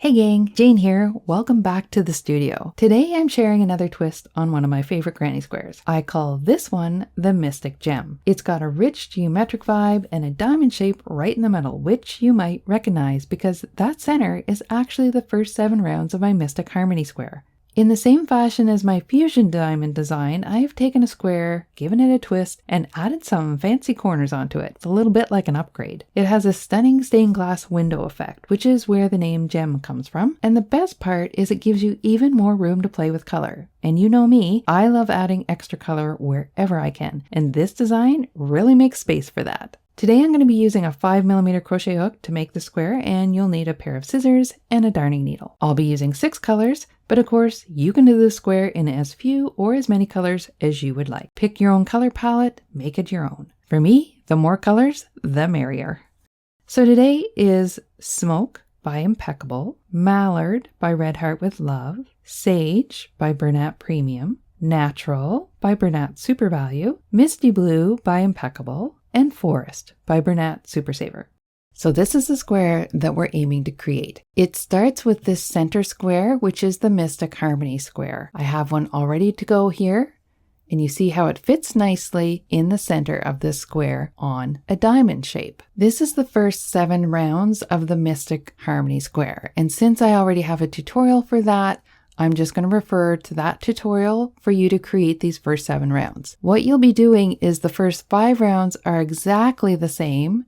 Hey gang, Jane here. Welcome back to the studio. Today I'm sharing another twist on one of my favorite granny squares. I call this one the Mystic Gem. It's got a rich geometric vibe and a diamond shape right in the middle, which you might recognize because that center is actually the first 7 rounds of my Mystic Harmony square. In the same fashion as my fusion diamond design, I have taken a square, given it a twist, and added some fancy corners onto it. It's a little bit like an upgrade. It has a stunning stained glass window effect, which is where the name gem comes from. And the best part is it gives you even more room to play with color. And you know me, I love adding extra color wherever I can, and this design really makes space for that. Today I'm going to be using a 5mm crochet hook to make the square, and you'll need a pair of scissors and a darning needle. I'll be using 6 colors, but of course you can do the square in as few or as many colors as you would like. Pick your own color palette, make it your own. For me, the more colors, the merrier. So today is Smoke by Impeccable, Mallard by Red Heart with Love, Sage by Bernat Premium, Natural by Bernat Super Value, Misty Blue by Impeccable, and Forest by Bernat Super Saver. So this is the square that we're aiming to create. It starts with this center square, which is the Mystic Harmony square. I have one all ready to go here, and you see how it fits nicely in the center of this square on a diamond shape. This is the first 7 rounds of the Mystic Harmony square, and since I already have a tutorial for that, I'm just going to refer to that tutorial for you to create these first 7 rounds. What you'll be doing is the first 5 rounds are exactly the same.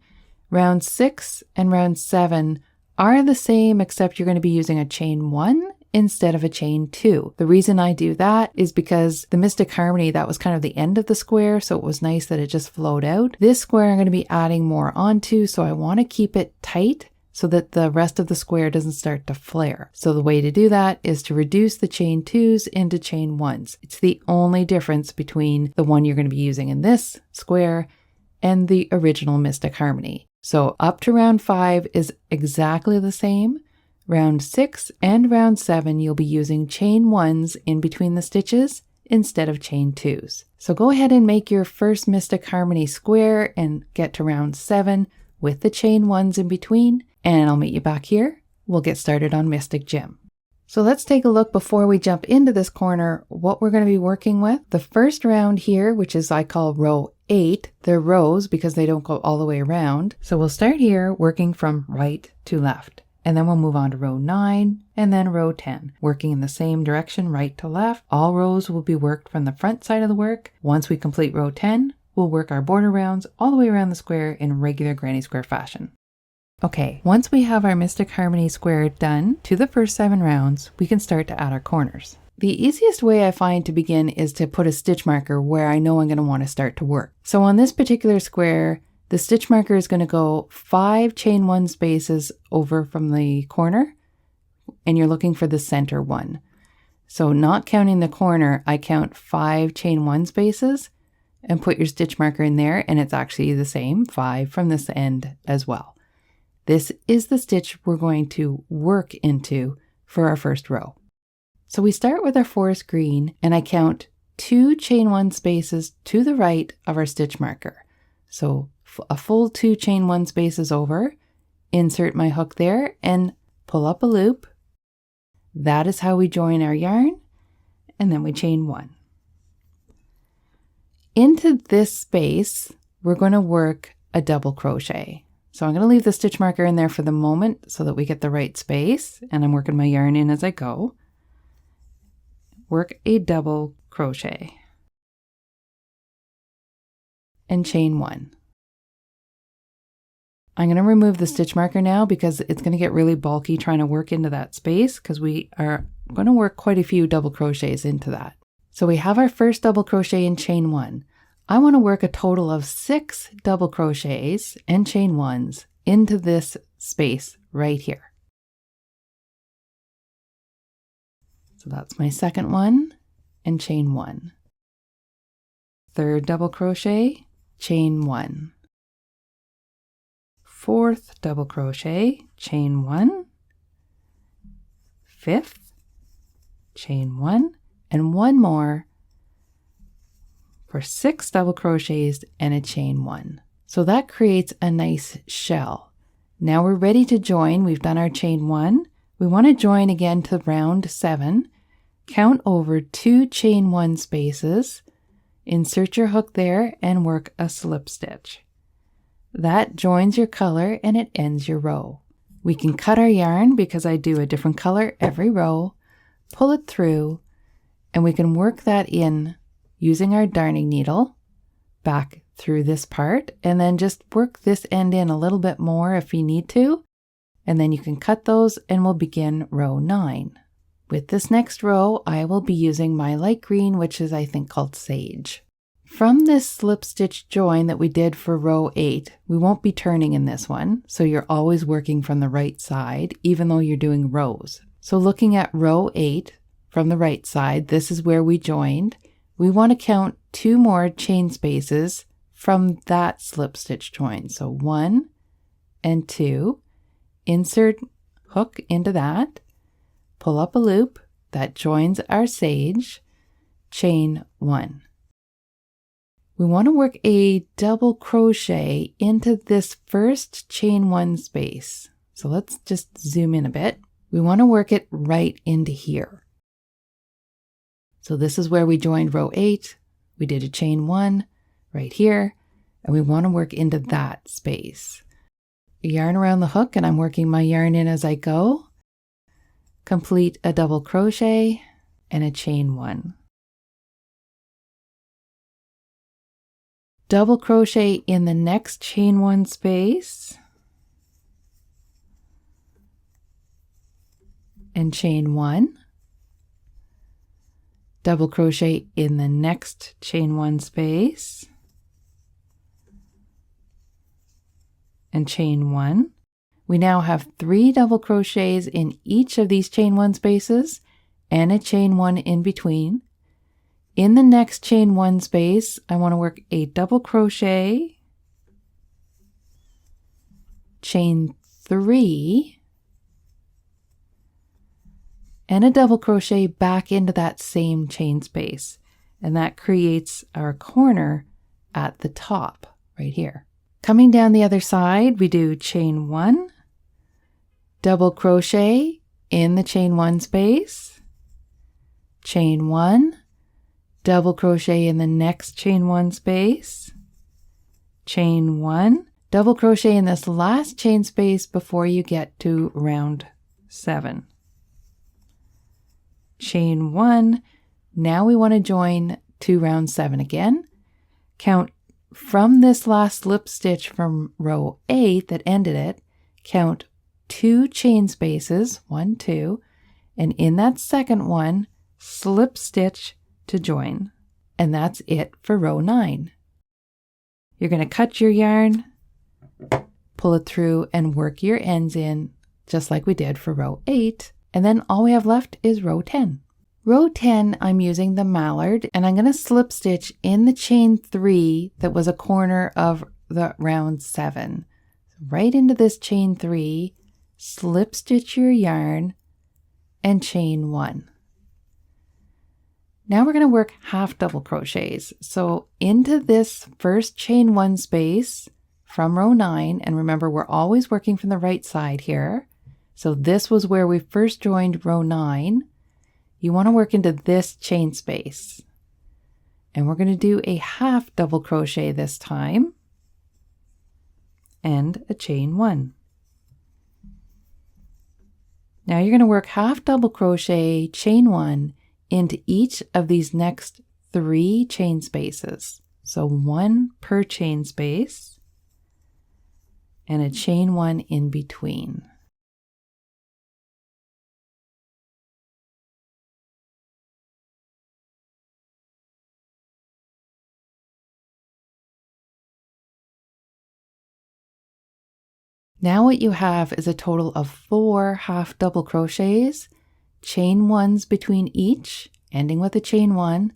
Round 6 and round 7 are the same, except you're going to be using a chain 1 instead of a chain 2. The reason I do that is because the Mystic Harmony, that was kind of the end of the square, so it was nice that it just flowed out. This square I'm going to be adding more onto, so I want to keep it tight so that the rest of the square doesn't start to flare. So the way to do that is to reduce the chain 2s into chain 1s. It's the only difference between the one you're going to be using in this square and the original Mystic Harmony. So up to round 5 is exactly the same. Round 6 and round 7 you'll be using chain 1s in between the stitches instead of chain 2s. So go ahead and make your first Mystic Harmony square and get to round 7 with the chain 1s in between, and I'll meet you back here. We'll get started on Mystic Gem. So let's take a look before we jump into this corner what we're going to be working with. The first round here, which is I call row 8, they're rows because they don't go all the way around. So we'll start here working from right to left, and then we'll move on to row 9 and then row 10, working in the same direction, right to left. All rows will be worked from the front side of the work. Once we complete row 10, we'll work our border rounds all the way around the square in regular granny square fashion. Okay, once we have our Mystic Harmony square done to the first 7 rounds, we can start to add our corners. The easiest way I find to begin is to put a stitch marker where I know I'm going to want to start to work. So on this particular square, the stitch marker is going to go 5 chain 1 spaces over from the corner, and you're looking for the center one. So not counting the corner, I count 5 chain 1 spaces and put your stitch marker in there, and it's actually the same, 5 from this end as well. This is the stitch we're going to work into for our first row. So we start with our forest green, and I count 2 chain 1 spaces to the right of our stitch marker. So a full 2 chain 1 spaces over, insert my hook there and pull up a loop. That is how we join our yarn, and then we chain 1. Into this space, we're going to work a double crochet. So I'm going to leave the stitch marker in there for the moment so that we get the right space, and I'm working my yarn in as I go. Work a double crochet and chain 1. I'm going to remove the stitch marker now because it's going to get really bulky trying to work into that space because we are going to work quite a few double crochets into that. So we have our first double crochet in chain 1. I want to work a total of 6 double crochets and chain 1s into this space right here. So that's my second one and chain 1. Third double crochet, chain 1. Fourth double crochet, chain 1. Fifth, chain 1, and one more for 6 double crochets and a chain 1. So that creates a nice shell. Now we're ready to join. We've done our chain 1. We want to join again to round 7, count over 2 chain 1 spaces, insert your hook there and work a slip stitch. That joins your color and it ends your row. We can cut our yarn because I do a different color every row, pull it through, and we can work that in using our darning needle back through this part, and then just work this end in a little bit more if you need to, and then you can cut those and we'll begin row 9. With this next row, I will be using my light green, which is I think called Sage. From this slip stitch join that we did for row 8, we won't be turning in this one, so you're always working from the right side, even though you're doing rows. So looking at row 8 from the right side, this is where we joined. We want to count 2 more chain spaces from that slip stitch join. So 1 and 2, insert hook into that, pull up a loop that joins our Sage, chain 1. We want to work a double crochet into this first chain 1 space. So let's just zoom in a bit. We want to work it right into here. So this is where we joined row 8. We did a chain 1 right here, and we want to work into that space. Yarn around the hook, and I'm working my yarn in as I go. Complete a double crochet and a chain 1. Double crochet in the next chain 1 space and chain 1. Double crochet in the next chain 1 space and chain 1. We now have 3 double crochets in each of these chain 1 spaces and a chain 1 in between. In the next chain 1 space, I want to work a double crochet, chain 3, and a double crochet back into that same chain space. And that creates our corner at the top right here. Coming down the other side, we do chain 1, double crochet in the chain 1 space, chain 1, double crochet in the next chain 1 space, chain 1, double crochet in this last chain space before you get to round 7. Chain 1. Now we want to join to round 7 again. Count from this last slip stitch from row 8 that ended it, count 2 chain spaces, 1, 2, and in that second one, slip stitch to join. And that's it for row 9. You're going to cut your yarn, pull it through, and work your ends in just like we did for row 8. And then all we have left is row 10. Row 10, I'm using the Mallard, and I'm going to slip stitch in the chain 3 that was a corner of the round 7. Right into this chain 3, slip stitch your yarn, and chain 1. Now we're going to work half double crochets. So into this first chain 1 space from row 9, and remember we're always working from the right side here. So this was where we first joined row 9. You want to work into this chain space. And we're going to do a half double crochet this time and a chain 1. Now you're going to work half double crochet, chain 1 into each of these next 3 chain spaces. So 1 per chain space and a chain 1 in between. Now what you have is a total of 4 half double crochets, chain 1s between each, ending with a chain 1.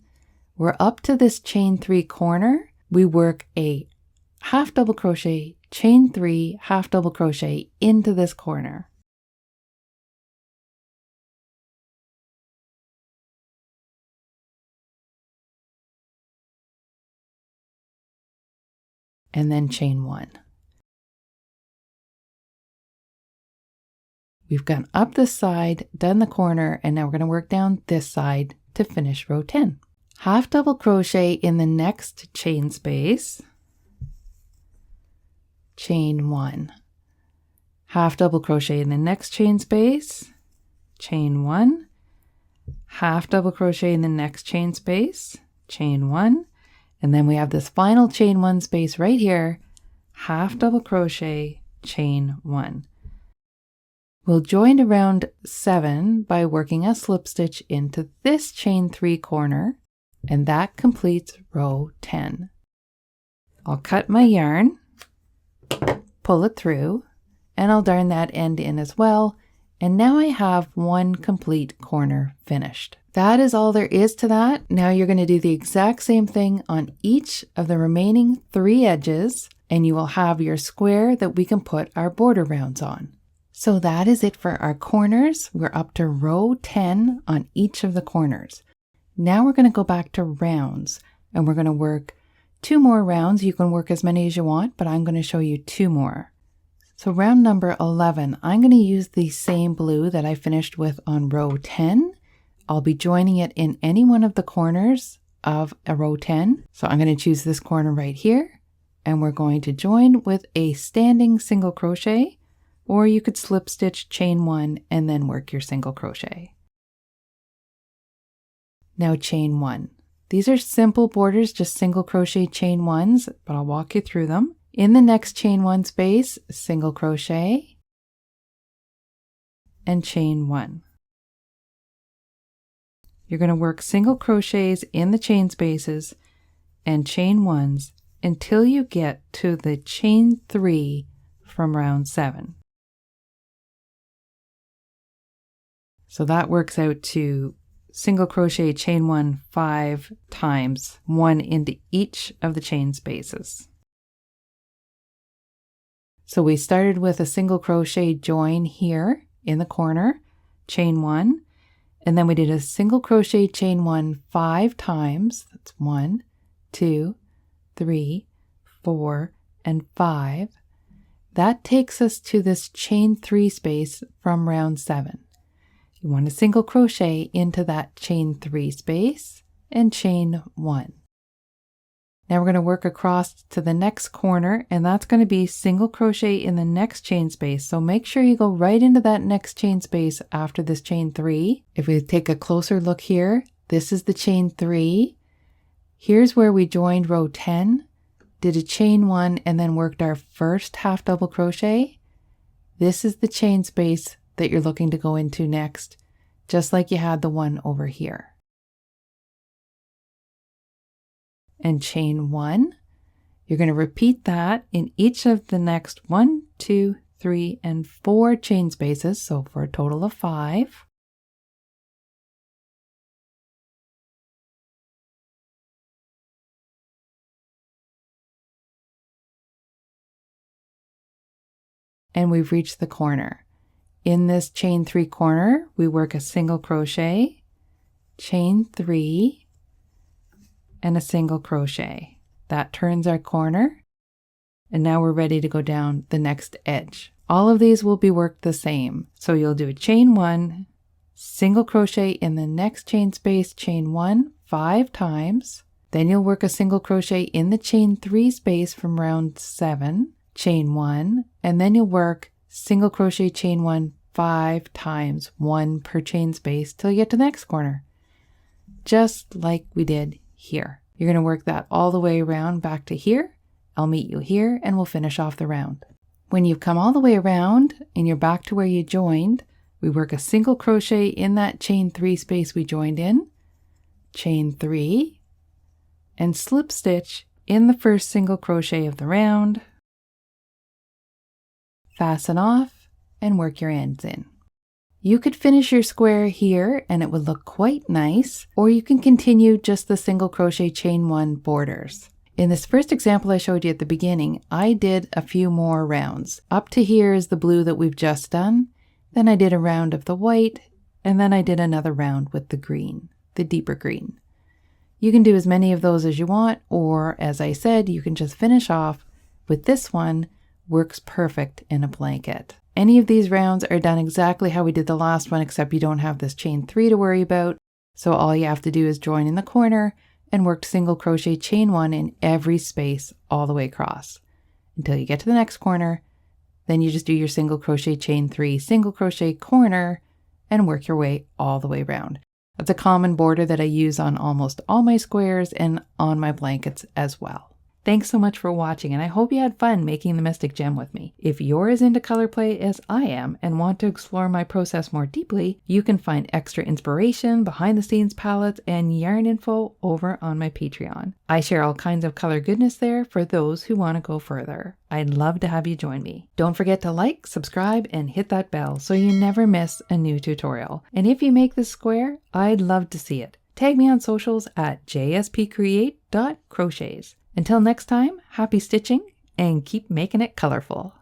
We're up to this chain 3 corner. We work a half double crochet, chain 3, half double crochet into this corner. And then chain 1. We've gone up this side, done the corner, and now we're going to work down this side to finish row 10. Half double crochet in the next chain space, chain 1. Half double crochet in the next chain space, chain 1. Half double crochet in the next chain space, chain 1. And then we have this final chain 1 space right here, half double crochet, chain 1. We'll join around 7 by working a slip stitch into this chain 3 corner, and that completes row 10. I'll cut my yarn, pull it through, and I'll darn that end in as well. And now I have one complete corner finished. That is all there is to that. Now you're going to do the exact same thing on each of the remaining 3 edges, and you will have your square that we can put our border rounds on. So that is it for our corners. We're up to row 10 on each of the corners. Now we're going to go back to rounds, and we're going to work 2 more rounds. You can work as many as you want, but I'm going to show you 2 more. So round number 11, I'm going to use the same blue that I finished with on row 10. I'll be joining it in any one of the corners of a row 10. So I'm going to choose this corner right here, and we're going to join with a standing single crochet, or you could slip stitch chain 1 and then work your single crochet. Now chain 1. These are simple borders, just single crochet chain 1s, but I'll walk you through them. In the next chain 1 space, single crochet and chain 1. You're going to work single crochets in the chain spaces and chain 1s until you get to the chain 3 from round 7. So that works out to single crochet chain 1 5 times, 1 into each of the chain spaces. So we started with a single crochet join here in the corner, chain 1, and then we did a single crochet chain 1 5 times. That's 1, 2, 3, 4, and 5. That takes us to this chain 3 space from round 7. You want to single crochet into that chain 3 space and chain 1. Now we're going to work across to the next corner, and that's going to be single crochet in the next chain space. So make sure you go right into that next chain space after this chain 3. If we take a closer look here, this is the chain 3. Here's where we joined row 10, did a chain 1, and then worked our first half double crochet. This is the chain space that you're looking to go into next, just like you had the one over here. And chain 1. You're going to repeat that in each of the next 1, 2, 3, and 4 chain spaces, so for a total of 5. And we've reached the corner. In this chain 3 corner, we work a single crochet, chain 3, and a single crochet. That turns our corner, and now we're ready to go down the next edge. All of these will be worked the same. So you'll do a chain 1, single crochet in the next chain space, chain 1 5 times. Then you'll work a single crochet in the chain 3 space from round 7, chain 1, and then you'll work single crochet chain 1 5 times, 1 per chain space till you get to the next corner, just like we did here. You're going to work that all the way around back to here. I'll meet you here and we'll finish off the round. When you've come all the way around and you're back to where you joined, we work a single crochet in that chain 3 space we joined in, chain 3, and slip stitch in the first single crochet of the round, fasten off, and work your ends in. You could finish your square here and it would look quite nice, or you can continue just the single crochet chain 1 borders. In this first example I showed you at the beginning, I did a few more rounds. Up to here is the blue that we've just done, then I did a round of the white, and then I did another round with the green, the deeper green. You can do as many of those as you want, or as I said, you can just finish off with this one. Works perfect in a blanket. Any of these rounds are done exactly how we did the last one, except you don't have this chain 3 to worry about. So all you have to do is join in the corner and work single crochet chain 1 in every space all the way across until you get to the next corner. Then you just do your single crochet chain 3, single crochet corner, and work your way all the way around. That's a common border that I use on almost all my squares and on my blankets as well. Thanks so much for watching, and I hope you had fun making the Mystic Gem with me. If you're as into color play as I am and want to explore my process more deeply, you can find extra inspiration, behind the scenes palettes, and yarn info over on my Patreon. I share all kinds of color goodness there for those who want to go further. I'd love to have you join me. Don't forget to like, subscribe, and hit that bell so you never miss a new tutorial. And if you make this square, I'd love to see it. Tag me on socials at jspcreate.crochets. Until next time, happy stitching and keep making it colorful.